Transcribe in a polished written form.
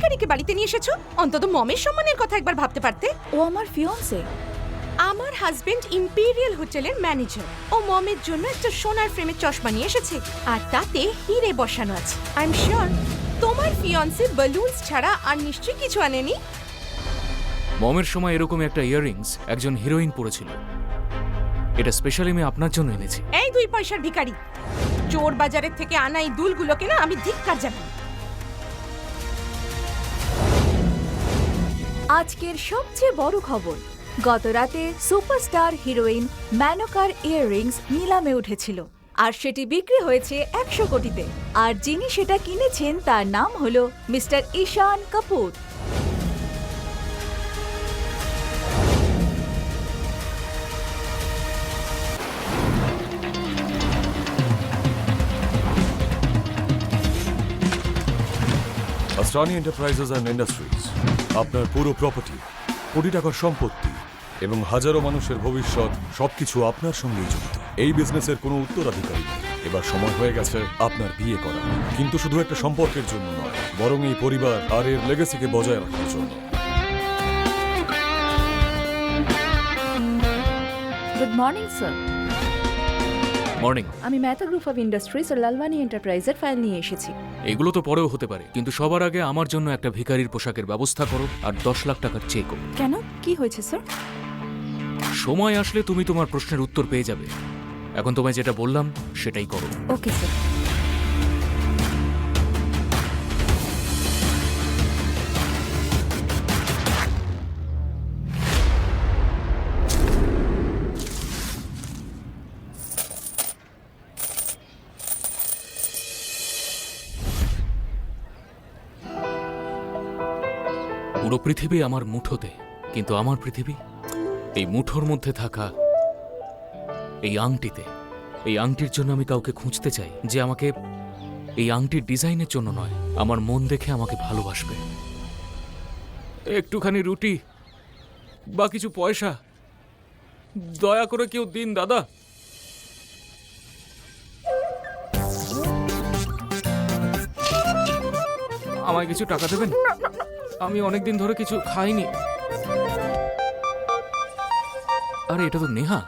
ভিখারিকে বাড়িতে নিয়ে এসেছো? অন্তত মমের সম্মানের কথা একবার ভাবতে পারতে। ও আমার ফিয়ন্সে। আমার হাজবেন্ড ইম্পেরিয়াল হোটেলের ম্যানেজার। ও মমের জন্য একটা সোনার ফ্রেমের চশমা নিয়ে এসেছে, আর তাতে হিরে বসানো আছে। আই এম শিওর তোমার ফিয়ন্সে বালুনস ছাড়া আর নিশ্চয়ই কিছু আনেনি। মমের সময় এরকম একটা ইয়াররিংস একজন হিরোইন পরেছিল। এটা স্পেশালি আমি আপনার জন্য এনেছি। এই 2 পয়সার ভিখারি, চোর বাজারের থেকে আনা এই দুলগুলোকে না আমি ধিক্কার জানাই। আজকের সবচেয়ে বড় খবর, গত রাতে সুপারস্টার হিরোইন ম্যানোকার ইয়াররিংস নিলামে উঠেছিল, আর সেটি বিক্রি হয়েছে 100 কোটিতে। আর যিনি সেটা কিনেছেন তার নাম হলো mister Ishaan Kapoor. Astani enterprises and industries আপনার পুরো প্রপার্টি, কোটি টাকার সম্পত্তি এবং হাজারো মানুষের ভবিষ্যৎ সবকিছু আপনার সঙ্গেই জড়িত। এই বিজনেসের কোনো উত্তরাধিকারী নেই। এবার সময় হয়ে গেছে আপনার বিয়ে করা, কিন্তু শুধু একটা সম্পর্কের জন্য নয়, বরং এই পরিবার আর এর লেগেসিকে বজায় রাখার জন্য। Good morning sir. মর্নিং। আমি মেহতা গ্রুপ অফ ইন্ডাস্ট্রিজ ও লালবানি এন্টারপ্রাইজের ফাইল নিয়ে এসেছি। এগুলো তো পরেও হতে পারে, কিন্তু সবার আগে আমার জন্য একটা ভিখারির পোশাকের ব্যবস্থা করো আর 10 লাখ টাকার চেকও। কেন, কি হয়েছে স্যার? সময় আসলে তুমি তোমার প্রশ্নের উত্তর পেয়ে যাবে। এখন তোমায় যেটা বললাম সেটাই করো। Okay sir. পুরো পৃথিবী আমার মুঠোতে, কিন্তু আমার পৃথিবী এই মুঠোর মধ্যে থাকা এই আংটিতে। এই আংটির জন্য আমি কাউকে খুঁজতে চাই যে আমাকে এই আংটির ডিজাইনের জন্য নয়, আমার মন দেখে আমাকে ভালোবাসবে। একটুখানি রুটি বা কিছু পয়সা দয়া করে কেউ দিন দাদা। আমায় কিছু টাকা দেবেন? আমি অনেকদিন ধরে কিছু খাইনি। আরে এটা তো নেহা।